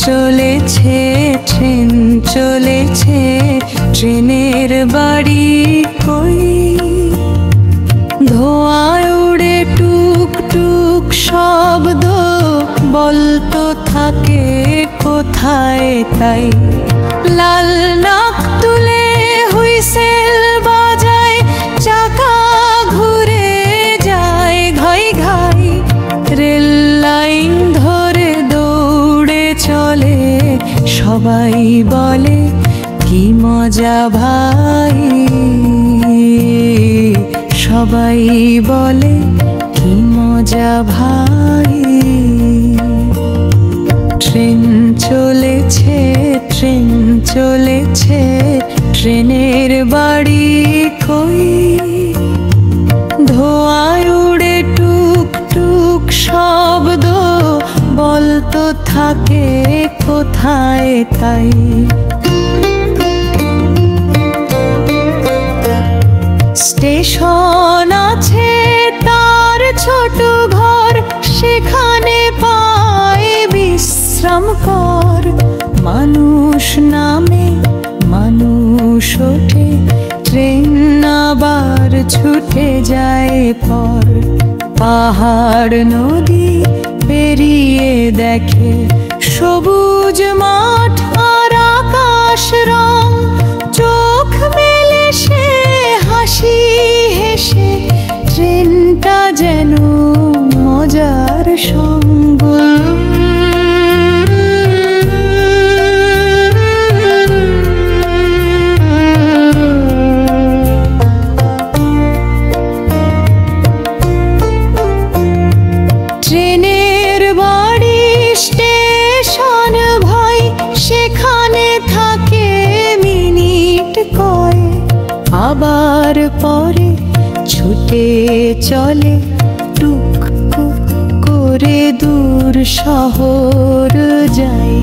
চলেছে ট্রেন চলেছে, ট্রেনের বাড়ি কই, ধোঁয়ায় উড়ে টুক টুক শব্দ, বলতো থাকে কোথায় তাই। লাল নাক তুলে হুইসেল বাজায়, চাকা ঘুরে যায় ঘাই ঘাই, রেল লাইন ধরে দৌড়ে চলে, সবাই বলে কি মজা ভাই, সবাই বলে কি মজা ভাই। ট্রেন চলেছে ট্রেন চলেছে, ট্রেনের বাড়ি কই, ধোঁয়ায় উড়ে টুক টুক শব্দ, বলতো থাকে কোথায় তাই। স্টেশন আছে তার ছোট ঘর, সেখানে পায় বিশ্রাম কর, মানুষ নামে মানুষ ওঠে, ট্রেন আবার ছুটে যায় পর। পাহাড় নদী পেরিয়ে দেখে সবুজ মাঠ আর আকাশ রং, চোখ মেলে সে হাসি হেসে, ট্রেনটা যেন মজার সঙ্গ। ট্রেনের বাড়ি স্টেশন ভাই, সেখানে থাকে মিনিট কয়, আবার পরে ছুটে চলে টুক টুক করে দূর শহর যাই।